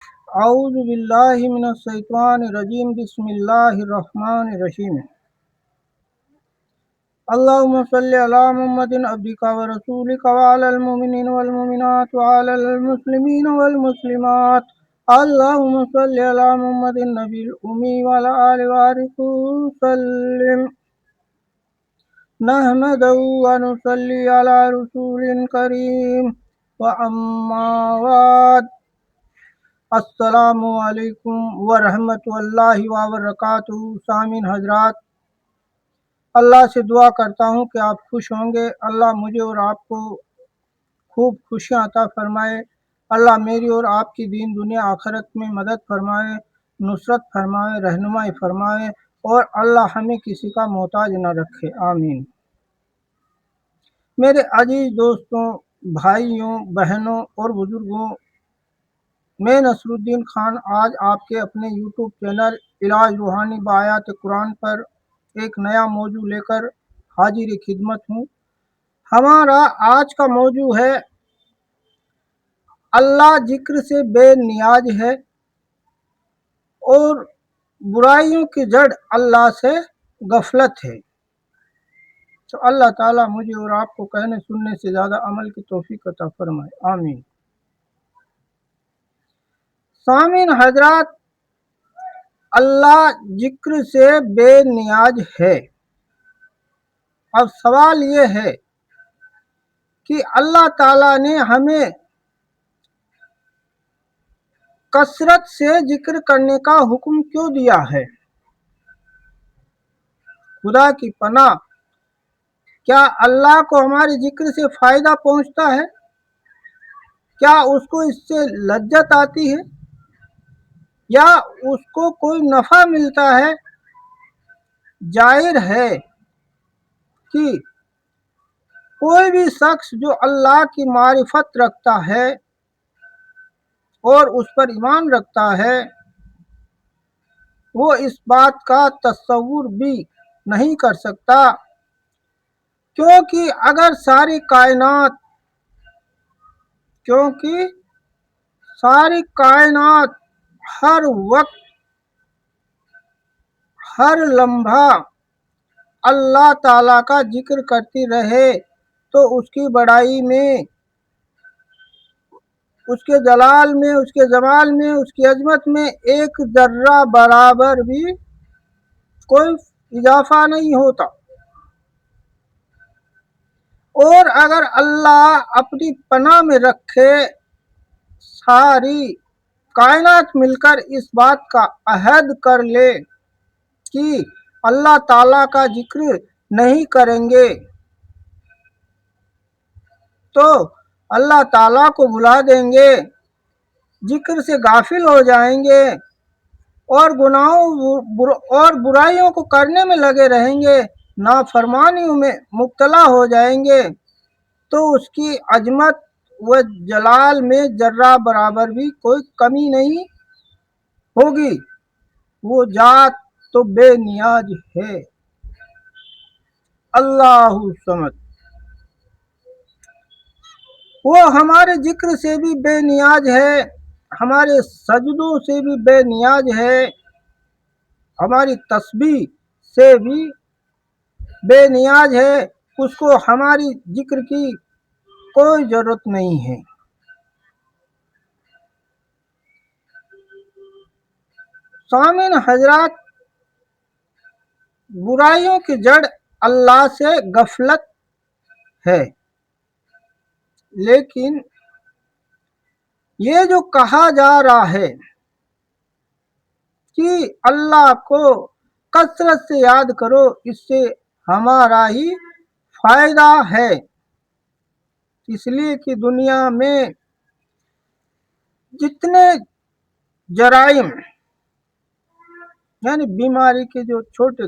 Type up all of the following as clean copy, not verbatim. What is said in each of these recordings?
اعوذ باللہ من الشیطان الرجیم بسم اللہ الرحمن الرحیم اللہم صلی علی محمد عبدک ورسولک وعلی المؤمنین والمؤمنات وعلی المسلمین والمسلمات اللہم صلی علی محمد النبی الامی وعلی آلہ وصحبہ وسلم نحمدہ ونصلی علی رسول کریم واما بعد السلام علیکم ورحمۃ اللہ وبرکاتہ۔ سامعین حضرات، اللہ سے دعا کرتا ہوں کہ آپ خوش ہوں گے۔ اللہ مجھے اور آپ کو خوب خوشیاں عطا فرمائے۔ اللہ میری اور آپ کی دین دنیا آخرت میں مدد فرمائے، نصرت فرمائے، رہنمائی فرمائے، اور اللہ ہمیں کسی کا محتاج نہ رکھے، آمین۔ میرے عزیز دوستوں، بھائیوں، بہنوں اور بزرگوں، میں نصر الدین خان آج آپ کے اپنے یوٹیوب چینل علاج روحانی بآیات قرآن پر ایک نیا موضوع لے کر حاضر خدمت ہوں۔ ہمارا آج کا موضوع ہے اللہ ذکر سے بے نیاز ہے اور برائیوں کی جڑ اللہ سے غفلت ہے۔ تو اللہ تعالیٰ مجھے اور آپ کو کہنے سننے سے زیادہ عمل کی توفیق عطا فرمائے، آمین۔ سامعین حضرات، اللہ ذکر سے بے نیاز ہے۔ اب سوال یہ ہے کہ اللہ تعالیٰ نے ہمیں کثرت سے ذکر کرنے کا حکم کیوں دیا ہے؟ خدا کی پناہ، کیا اللہ کو ہمارے ذکر سے فائدہ پہنچتا ہے؟ کیا اس کو اس سے لذت آتی ہے یا اس کو کوئی نفع ملتا ہے؟ ظاہر ہے کہ کوئی بھی شخص جو اللہ کی معرفت رکھتا ہے اور اس پر ایمان رکھتا ہے، وہ اس بات کا تصور بھی نہیں کر سکتا، کیونکہ ساری کائنات ہر وقت ہر لمحہ اللہ تعالیٰ کا ذکر کرتی رہے تو اس کی بڑائی میں، اس کے جلال میں، اس کے جمال میں، اس کی عظمت میں ایک ذرہ برابر بھی کوئی اضافہ نہیں ہوتا۔ اور اگر اللہ اپنی پناہ میں رکھے، ساری کائنات مل کر اس بات کا عہد کر لے کہ اللہ تعالیٰ کا ذکر نہیں کریں گے تو اللہ تعالیٰ کو بھلا دیں گے، ذکر سے غافل ہو جائیں گے اور گناہوں اور برائیوں کو کرنے میں لگے رہیں گے، نافرمانیوں میں مبتلا ہو جائیں گے، تو اس کی عظمت و جلال میں ذرہ برابر بھی کوئی کمی نہیں ہوگی۔ وہ ذات تو بے نیاز ہے، اللہ الصمد۔ وہ ہمارے ذکر سے بھی بے نیاز ہے، ہمارے سجدوں سے بھی بے نیاز ہے، ہماری تسبیح سے بھی بے نیاز ہے۔ اس کو ہماری ذکر کی کوئی ضرورت نہیں ہے۔ سامعین حضرات، برائیوں کی جڑ اللہ سے غفلت ہے، لیکن یہ جو کہا جا رہا ہے کہ اللہ کو کثرت سے یاد کرو، اس سے ہمارا ہی فائدہ ہے، اس لیے کہ دنیا میں جتنے جرائم یعنی بیماری کے جو چھوٹے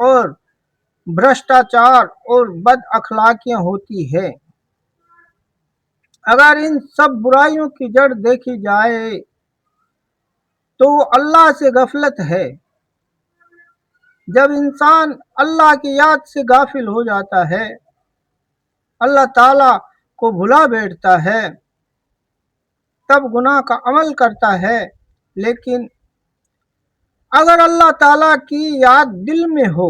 اور بھرشٹاچار اور بد اخلاقیاں ہوتی ہے، اگر ان سب برائیوں کی جڑ دیکھی جائے تو اللہ سے غفلت ہے۔ جب انسان اللہ کی یاد سے غافل ہو جاتا ہے، اللہ تعالیٰ کو بھلا بیٹھتا ہے، تب گناہ کا عمل کرتا ہے، لیکن اگر اللہ تعالیٰ کی یاد دل میں ہو،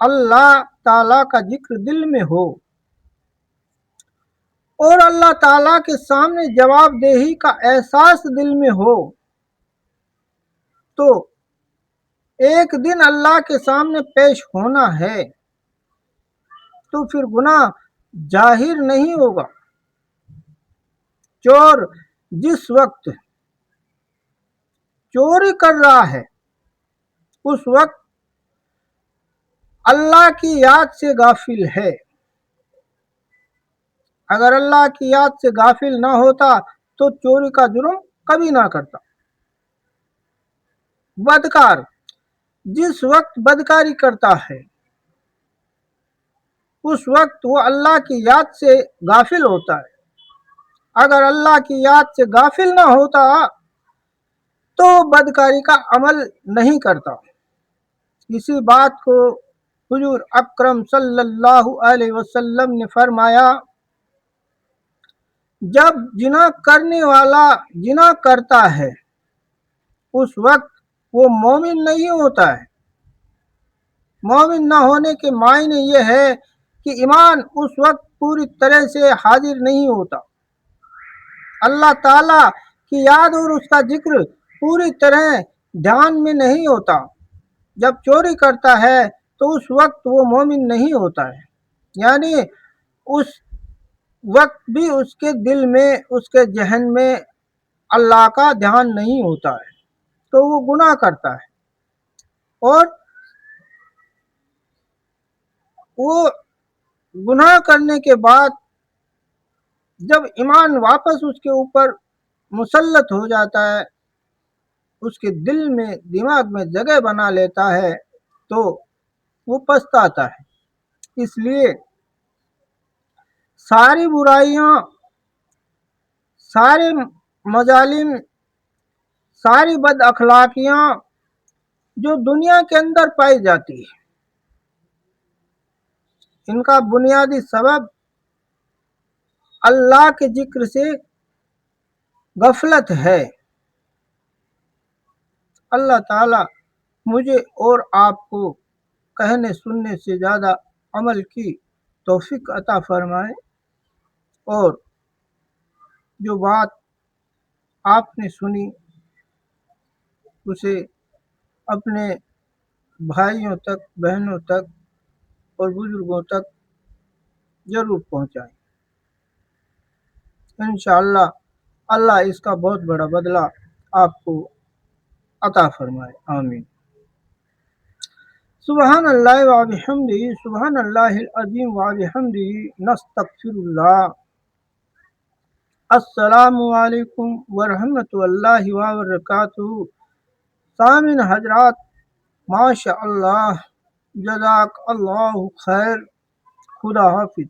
اللہ تعالیٰ کا ذکر دل میں ہو اور اللہ تعالیٰ کے سامنے جواب دہی کا احساس دل میں ہو، تو ایک دن اللہ کے سامنے پیش ہونا ہے، تو پھر گناہ ظاہر نہیں ہوگا۔ چور جس وقت چوری کر رہا ہے اس وقت اللہ کی یاد سے غافل ہے۔ اگر اللہ کی یاد سے غافل نہ ہوتا تو چوری کا جرم کبھی نہ کرتا۔ بدکار جس وقت بدکاری کرتا ہے اس وقت وہ اللہ کی یاد سے غافل ہوتا ہے۔ اگر اللہ کی یاد سے غافل نہ ہوتا تو بدکاری کا عمل نہیں کرتا۔ اسی بات کو حضور اکرم صلی اللہ علیہ وسلم نے فرمایا، جب زنا کرنے والا زنا کرتا ہے اس وقت وہ مومن نہیں ہوتا ہے۔ مومن نہ ہونے کے معنی یہ ہے کہ ایمان اس وقت پوری طرح سے حاضر نہیں ہوتا، اللہ تعالیٰ کی یاد اور اس کا ذکر پوری طرح دھیان میں نہیں ہوتا۔ جب چوری کرتا ہے تو اس وقت وہ مومن نہیں ہوتا ہے، یعنی اس وقت بھی اس کے دل میں، اس کے ذہن میں اللہ کا دھیان نہیں ہوتا ہے، تو وہ گناہ کرتا ہے۔ اور وہ گناہ کرنے کے بعد جب ایمان واپس اس کے اوپر مسلط ہو جاتا ہے، اس کے دل میں، دماغ میں جگہ بنا لیتا ہے، تو وہ پچھتاتا ہے۔ اس لیے ساری برائیاں، سارے مظالم، ساری بد اخلاقیاں جو دنیا کے اندر پائی جاتی ہے، ان کا بنیادی سبب اللہ کے ذکر سے غفلت ہے۔ اللہ تعالیٰ مجھے اور آپ کو کہنے سننے سے زیادہ عمل کی توفیق عطا فرمائے، اور جو بات آپ نے سنی اسے اپنے بھائیوں تک، بہنوں تک اور بزرگوں تک ضرور پہنچائیں۔ انشاءاللہ اللہ اس کا بہت بڑا بدلہ آپ کو عطا فرمائے، آمین۔ سبحان اللہ و بحمدہ، سبحان اللہ العظیم و بحمدہ، نستغفر اللہ۔ السلام علیکم ورحمۃ اللہ وبرکاتہ۔ سامعین حضرات، ماشاء اللہ، جزاک اللہ خیر، خدا حافظ۔